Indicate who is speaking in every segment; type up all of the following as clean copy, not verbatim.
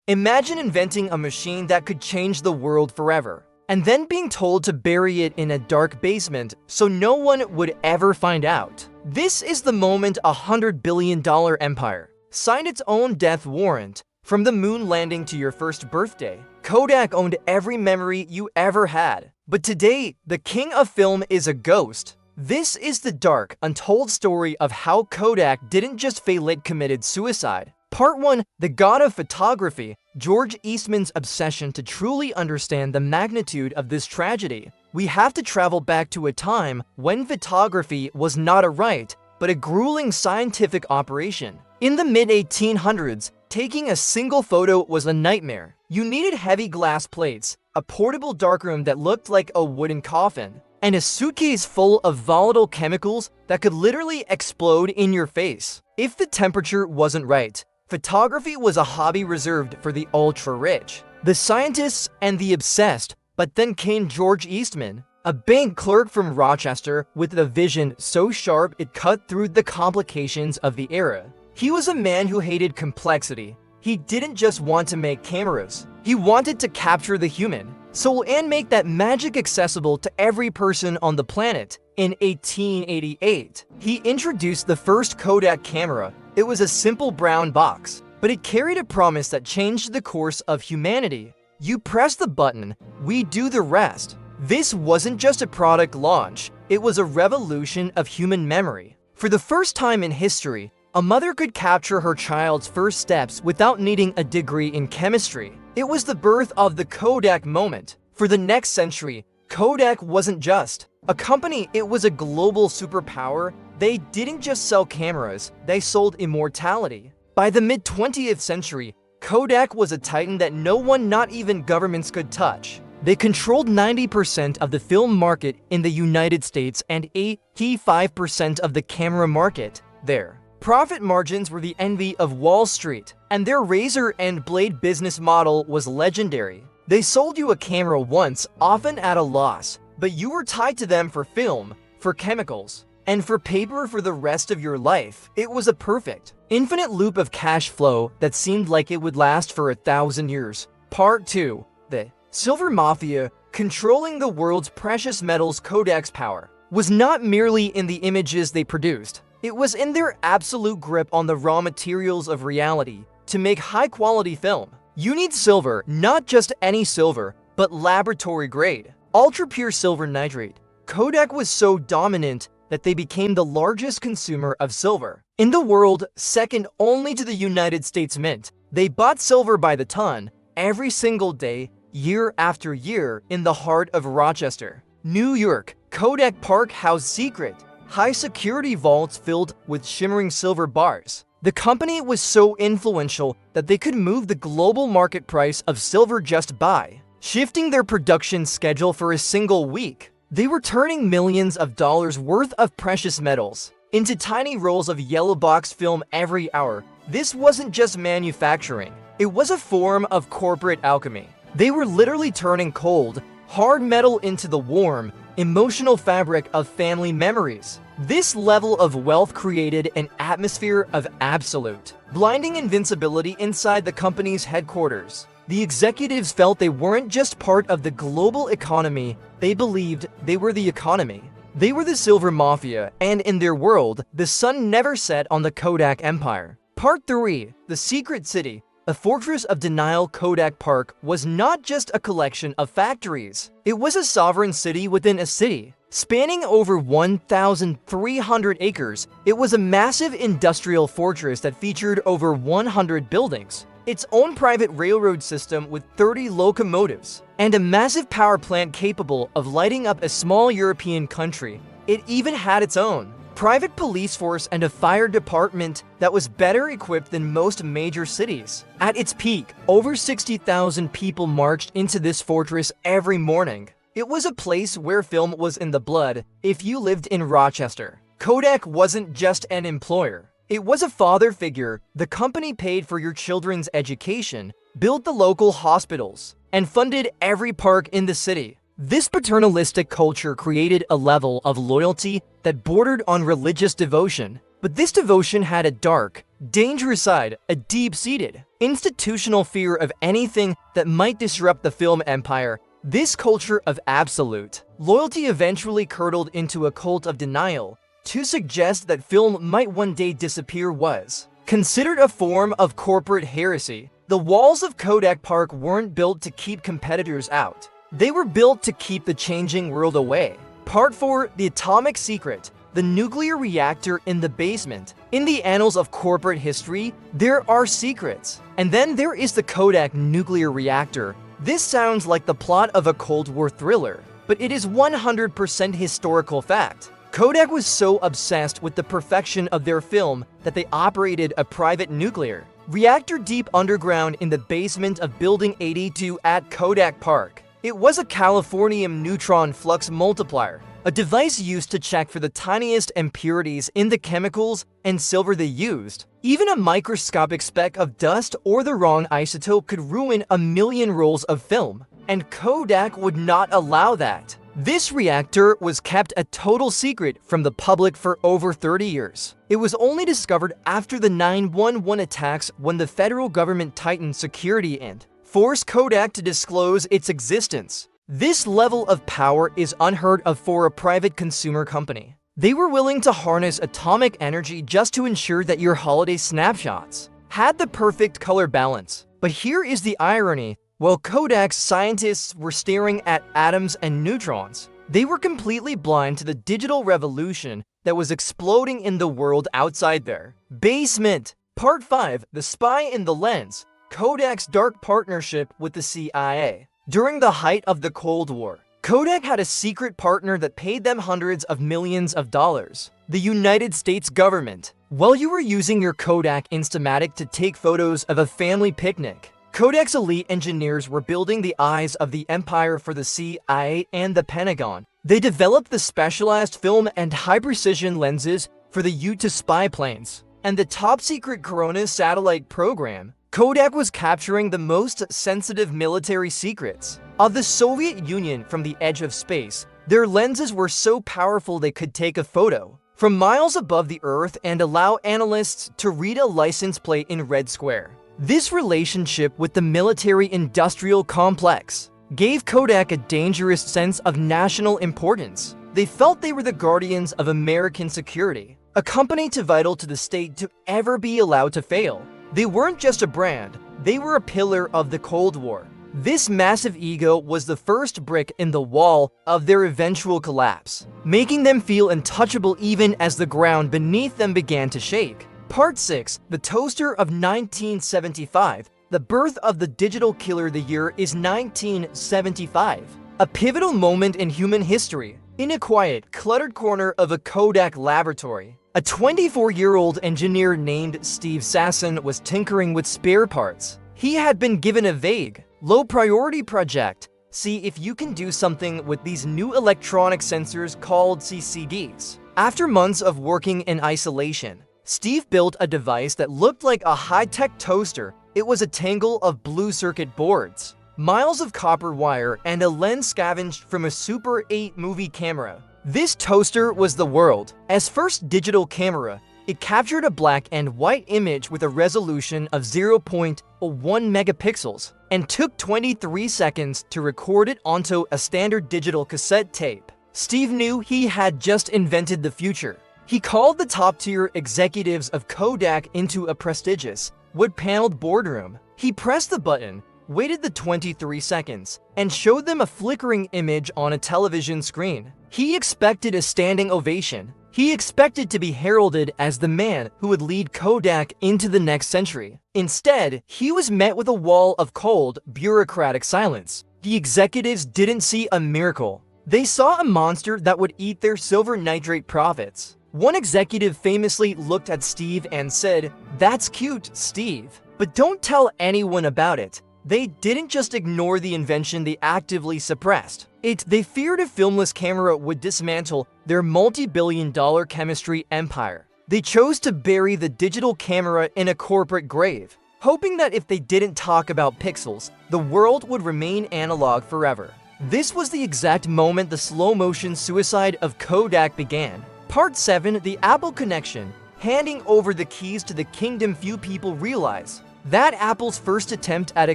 Speaker 1: Imagine inventing a machine that could change the world forever, and then being told to bury it in a dark basement so no one would ever find out. This is the moment a $100 billion empire signed its own death warrant. From the moon landing to your first birthday, Kodak owned every memory you ever had. But today, the king of film is a ghost. This is the dark, untold story of how Kodak didn't just fail, it committed suicide. Part 1. The God of Photography. George Eastman's obsession. To truly understand the magnitude of this tragedy, we have to travel back to a time when photography was not a right, but a grueling scientific operation. In the mid-1800s, taking a single photo was a nightmare. You needed heavy glass plates, a portable darkroom that looked like a wooden coffin, and a suitcase full of volatile chemicals that could literally explode in your face if the temperature wasn't right. Photography was a hobby reserved for the ultra-rich, the scientists, and the obsessed. But then came George Eastman, a bank clerk from Rochester with a vision so sharp it cut through the complications of the era. He was a man who hated complexity. He didn't just want to make cameras. He wanted to capture the human soul and make that magic accessible to every person on the planet. In 1888, he introduced the first Kodak camera. It was a simple brown box, but it carried a promise that changed the course of humanity. You press the button, we do the rest. This wasn't just a product launch, it was a revolution of human memory. For the first time in history, a mother could capture her child's first steps without needing a degree in chemistry. It was the birth of the Kodak moment. For the next century, Kodak wasn't just a company, it was a global superpower. They didn't just sell cameras, they sold immortality. By the mid-20th century, Kodak was a titan that no one, not even governments, could touch. They controlled 90% of the film market in the United States and 85% of the camera market there. Profit margins were the envy of Wall Street, and their razor and blade business model was legendary. They sold you a camera once, often at a loss, but you were tied to them for film, for chemicals, and for paper for the rest of your life. It was a perfect, infinite loop of cash flow that seemed like it would last for 1,000 years. Part 2. The Silver Mafia. Controlling the world's precious metals. Kodak's power was not merely in the images they produced. It was in their absolute grip on the raw materials of reality to make high-quality film. You need silver, not just any silver, but laboratory-grade, ultra-pure silver nitrate. Kodak was so dominant that they became the largest consumer of silver in the world, second only to the United States Mint. They bought silver by the ton, every single day, year after year, in the heart of Rochester, New York. Kodak Park housed secret, high-security vaults filled with shimmering silver bars. The company was so influential that they could move the global market price of silver just by shifting their production schedule for a single week. They were turning millions of dollars worth of precious metals into tiny rolls of yellow box film every hour. This wasn't just manufacturing, it was a form of corporate alchemy. They were literally turning cold, hard metal into the warm, emotional fabric of family memories. This level of wealth created an atmosphere of absolute, blinding invincibility inside the company's headquarters. The executives felt they weren't just part of the global economy, they believed they were the economy. They were the Silver Mafia, and in their world, the sun never set on the Kodak empire. Part 3. The Secret City. A fortress of denial. Kodak Park was not just a collection of factories. It was a sovereign city within a city. Spanning over 1,300 acres, it was a massive industrial fortress that featured over 100 buildings, its own private railroad system with 30 locomotives, and a massive power plant capable of lighting up a small European country. It even had its own private police force and a fire department that was better equipped than most major cities. At its peak, over 60,000 people marched into this fortress every morning. It was a place where film was in the blood. If you lived in Rochester, Kodak wasn't just an employer. It was a father figure. The company paid for your children's education, built the local hospitals, and funded every park in the city. This paternalistic culture created a level of loyalty that bordered on religious devotion. But this devotion had a dark, Dangerous side, a deep-seated, institutional fear of anything that might disrupt the film empire. This culture of absolute loyalty eventually curdled into a cult of denial. To suggest that film might one day disappear was considered a form of corporate heresy. The walls of Kodak Park weren't built to keep competitors out. They were built to keep the changing world away. Part 4, The Atomic Secret. The nuclear reactor in the basement. In the annals of corporate history, there are secrets. And then there is the Kodak nuclear reactor. This sounds like the plot of a Cold War thriller, but it is 100% historical fact. Kodak was so obsessed with the perfection of their film that they operated a private nuclear reactor deep underground in the basement of Building 82 at Kodak Park. It was a californium neutron flux multiplier, a device used to check for the tiniest impurities in the chemicals and silver they used. Even a microscopic speck of dust or the wrong isotope could ruin a million rolls of film, and Kodak would not allow that. This reactor was kept a total secret from the public for over 30 years. It was only discovered after the 9/11 attacks when the federal government tightened security and forced Kodak to disclose its existence. This level of power is unheard of for a private consumer company. They were willing to harness atomic energy just to ensure that your holiday snapshots had the perfect color balance. But here is the irony. While Kodak's scientists were staring at atoms and neutrons, they were completely blind to the digital revolution that was exploding in the world outside their basement. Part 5, The Spy in the Lens. Kodak's dark partnership with the CIA. During the height of the Cold War, Kodak had a secret partner that paid them hundreds of millions of dollars. The United States government. While you were using your Kodak Instamatic to take photos of a family picnic, Kodak's elite engineers were building the eyes of the empire for the CIA and the Pentagon. They developed the specialized film and high-precision lenses for the U-2 spy planes and the top-secret Corona satellite program. Kodak was capturing the most sensitive military secrets of the Soviet Union from the edge of space. Their lenses were so powerful they could take a photo from miles above the Earth and allow analysts to read a license plate in red square. This relationship with the military-industrial complex gave Kodak a dangerous sense of national importance. They felt they were the guardians of American security, a company too vital to the state to ever be allowed to fail. They weren't just a brand, they were a pillar of the Cold War. This massive ego was the first brick in the wall of their eventual collapse, making them feel untouchable even as the ground beneath them began to shake. Part 6, The Toaster of 1975. The birth of the digital killer. The year is 1975. A pivotal moment in human history. In a quiet, cluttered corner of a Kodak laboratory, a 24-year-old engineer named Steve Sasson was tinkering with spare parts. He had been given a vague, low-priority project. See if you can do something with these new electronic sensors called CCDs. After months of working in isolation, Steve built a device that looked like a high-tech toaster. It was a tangle of blue circuit boards, miles of copper wire, and a lens scavenged from a Super 8 movie camera. This toaster was the world's first digital camera. It captured a black and white image with a resolution of 0.1 megapixels and took 23 seconds to record it onto a standard digital cassette tape. Steve knew he had just invented the future. He called the top-tier executives of Kodak into a prestigious, wood-paneled boardroom. He pressed the button, waited the 23 seconds, and showed them a flickering image on a television screen. He expected a standing ovation. He expected to be heralded as the man who would lead Kodak into the next century. Instead, he was met with a wall of cold, bureaucratic silence. The executives didn't see a miracle. They saw a monster that would eat their silver nitrate profits. One executive famously looked at Steve and said, "That's cute, Steve, but don't tell anyone about it." They didn't just ignore the invention, they actively suppressed it. They feared a filmless camera would dismantle their multi-billion-dollar chemistry empire. They chose to bury the digital camera in a corporate grave, hoping that if they didn't talk about pixels, the world would remain analog forever. This was the exact moment the slow-motion suicide of Kodak began. Part 7, The Apple Connection. handing over the keys to the kingdom few people realize. That Apple's first attempt at a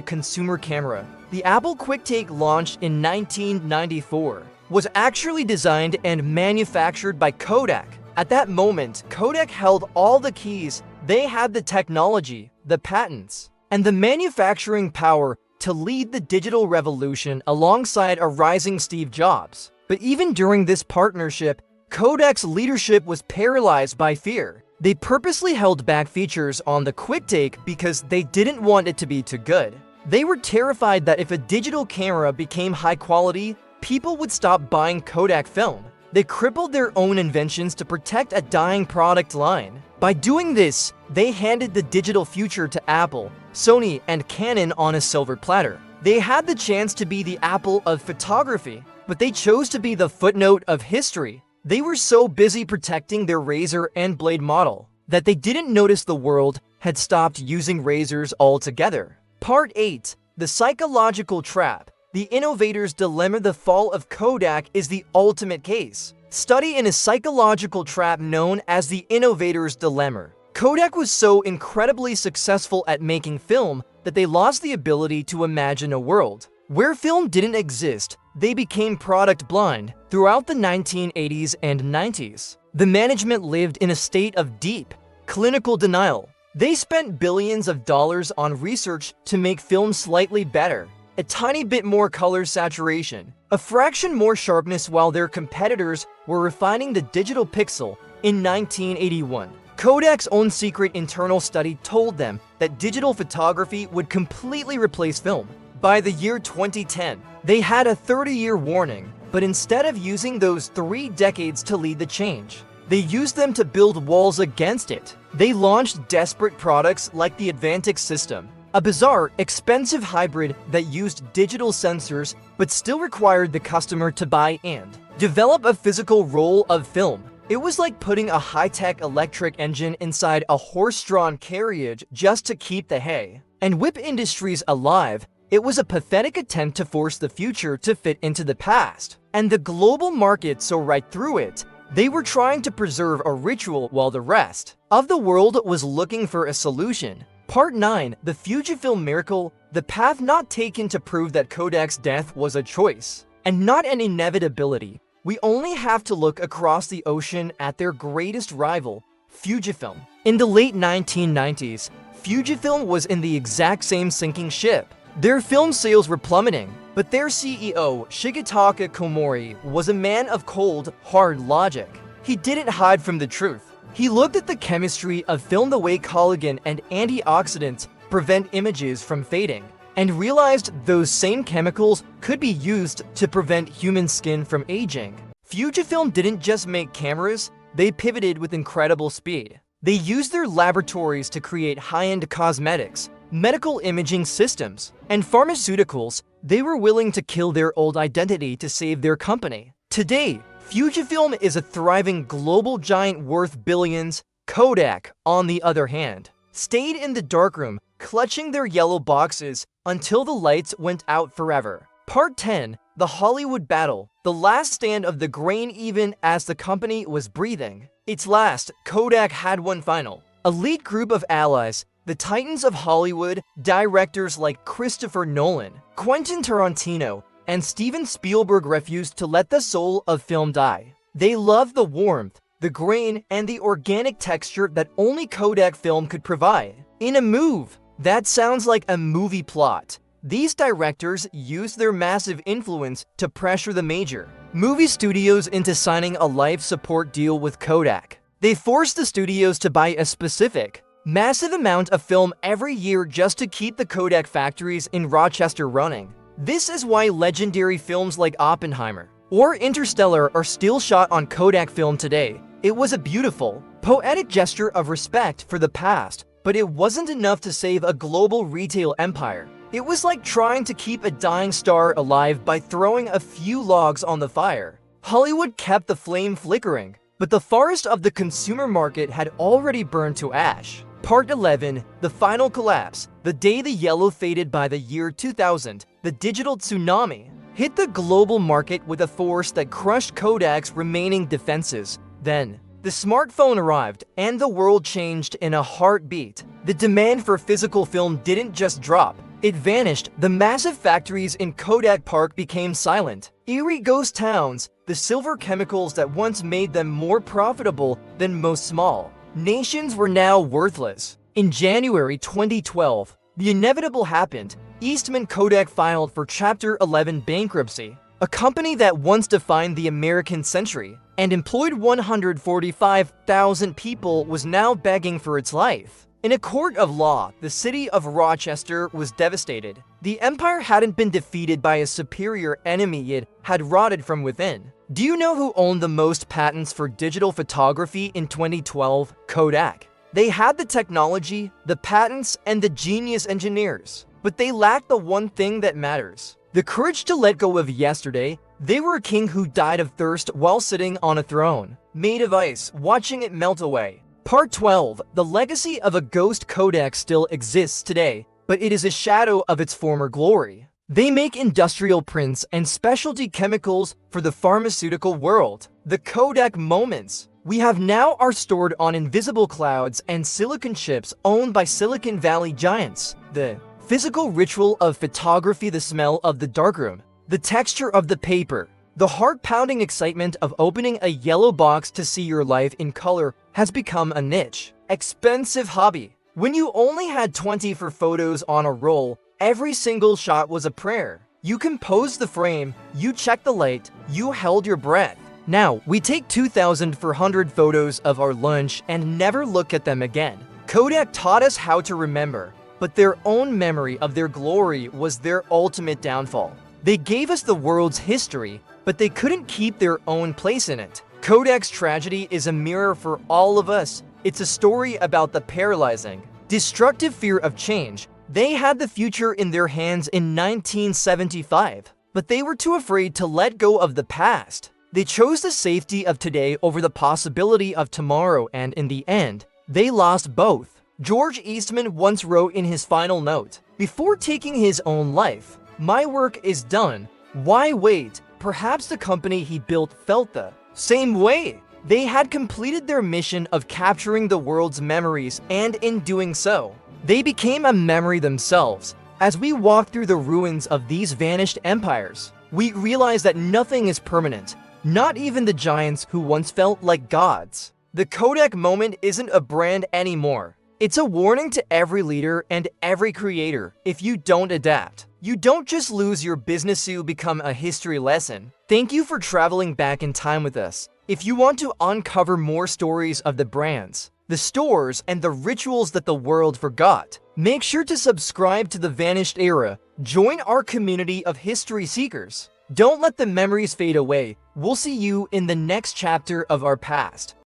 Speaker 1: consumer camera, the Apple QuickTake, launched in 1994, was actually designed and manufactured by Kodak. At that moment, Kodak held all the keys. They had the technology, the patents, and the manufacturing power to lead the digital revolution alongside a rising Steve Jobs. But even during this partnership, Kodak's leadership was paralyzed by fear. They purposely held back features on the QuickTake because they didn't want it to be too good. They were terrified that if a digital camera became high quality, people would stop buying Kodak film. They crippled their own inventions to protect a dying product line. By doing this, they handed the digital future to Apple, Sony, and Canon on a silver platter. They had the chance to be the Apple of photography, but they chose to be the footnote of history. They were so busy protecting their razor and blade model that they didn't notice the world had stopped using razors altogether. Part 8. The Psychological Trap. The Innovator's Dilemma. The fall of Kodak is the ultimate case study in a psychological trap known as the Innovator's Dilemma. Kodak was so incredibly successful at making film that they lost the ability to imagine a world where film didn't exist. They became product blind. Throughout the 1980s and 90s, the management lived in a state of deep, clinical denial. They spent billions of dollars on research to make film slightly better, a tiny bit more color saturation, a fraction more sharpness, while their competitors were refining the digital pixel. In 1981, Kodak's own secret internal study told them that digital photography would completely replace film. By the year 2010, they had a 30-year warning, but instead of using those 3 decades to lead the change, they used them to build walls against it. They launched desperate products like the Advantix system, a bizarre, expensive hybrid that used digital sensors but still required the customer to buy and develop a physical roll of film. It was like putting a high-tech electric engine inside a horse-drawn carriage just to keep the hay and whip industries alive. It was a pathetic attempt to force the future to fit into the past, and the global market saw right through it. They were trying to preserve a ritual while the rest of the world was looking for a solution. Part 9. The Fujifilm Miracle. The path not taken to prove that Kodak's death was a choice and not an inevitability. We only have to look across the ocean at their greatest rival, Fujifilm. In the late 1990s, Fujifilm was in the exact same sinking ship. Their film sales were plummeting, but their CEO, Shigetaka Komori, was a man of cold, hard logic. He didn't hide from the truth. He looked at the chemistry of film, the way collagen and antioxidants prevent images from fading, and realized those same chemicals could be used to prevent human skin from aging. Fujifilm didn't just make cameras, they pivoted with incredible speed. They used their laboratories to create high-end cosmetics, medical imaging systems, and pharmaceuticals. They were willing to kill their old identity to save their company. Today, Fujifilm is a thriving global giant worth billions. Kodak, on the other hand, stayed in the darkroom, clutching their yellow boxes until the lights went out forever. Part 10. The Hollywood Battle. The last stand of the grain. Even as the company was breathing its last, Kodak had one final elite group of allies, the titans of Hollywood, directors like Christopher Nolan, Quentin Tarantino, and Steven Spielberg refused to let the soul of film die. They loved the warmth, the grain, and the organic texture that only Kodak film could provide. In a move that sounds like a movie plot, these directors used their massive influence to pressure the major movie studios into signing a life support deal with Kodak. They forced the studios to buy a specific, massive amount of film every year just to keep the Kodak factories in Rochester running. This is why legendary films like Oppenheimer or Interstellar are still shot on Kodak film today. It was a beautiful, poetic gesture of respect for the past, but it wasn't enough to save a global retail empire. It was like trying to keep a dying star alive by throwing a few logs on the fire. Hollywood kept the flame flickering, but the forest of the consumer market had already burned to ash. Part 11. The Final Collapse. The day the yellow faded. By the year 2000, the digital tsunami hit the global market with a force that crushed Kodak's remaining defenses. Then, The smartphone arrived, and the world changed in a heartbeat. The demand for physical film didn't just drop, it vanished. The massive factories in Kodak Park became silent. Eerie ghost towns, the silver chemicals that once made them more profitable than most small nations were now worthless. In January 2012, the inevitable happened. Eastman Kodak filed for Chapter 11 bankruptcy. A company that once defined the American century and employed 145,000 people was now begging for its life. In a court of law, the city of Rochester was devastated. The empire hadn't been defeated by a superior enemy, it had rotted from within. Do you know who owned the most patents for digital photography in 2012? Kodak. They had the technology, the patents, and the genius engineers, but they lacked the one thing that matters: the courage to let go of yesterday. They were a king who died of thirst while sitting on a throne, made of ice, watching it melt away. Part 12. The legacy of a ghost. Kodak still exists today, but it is a shadow of its former glory. They make industrial prints and specialty chemicals for the pharmaceutical world. The Kodak moments we have now are stored on invisible clouds and silicon chips owned by Silicon Valley giants. The physical ritual of photography, the smell of the darkroom, the texture of the paper, the heart-pounding excitement of opening a yellow box to see your life in color has become a niche, expensive hobby. When you only had 20 for photos on a roll, every single shot was a prayer. You composed the frame, you checked the light, you held your breath. Now, we take 2,400 photos of our lunch and never look at them again. Kodak taught us how to remember, but their own memory of their glory was their ultimate downfall. They gave us the world's history, but they couldn't keep their own place in it. Kodak's tragedy is a mirror for all of us. It's a story about the paralyzing, destructive fear of change. They had the future in their hands in 1975, but they were too afraid to let go of the past. They chose the safety of today over the possibility of tomorrow, and in the end, they lost both. George Eastman once wrote in his final note, before taking his own life, "My work is done. Why wait?" Perhaps the company he built felt the same way. They had completed their mission of capturing the world's memories, and in doing so, they became a memory themselves. As we walk through the ruins of these vanished empires, we realize that nothing is permanent, not even the giants who once felt like gods. The Kodak moment isn't a brand anymore. It's a warning to every leader and every creator. If you don't adapt, you don't just lose your business, you become a history lesson. Thank you for traveling back in time with us. If you want to uncover more stories of the brands, the stores, and the rituals that the world forgot, make sure to subscribe to The Vanished Era. Join our community of history seekers. Don't let the memories fade away. We'll see you in the next chapter of our past.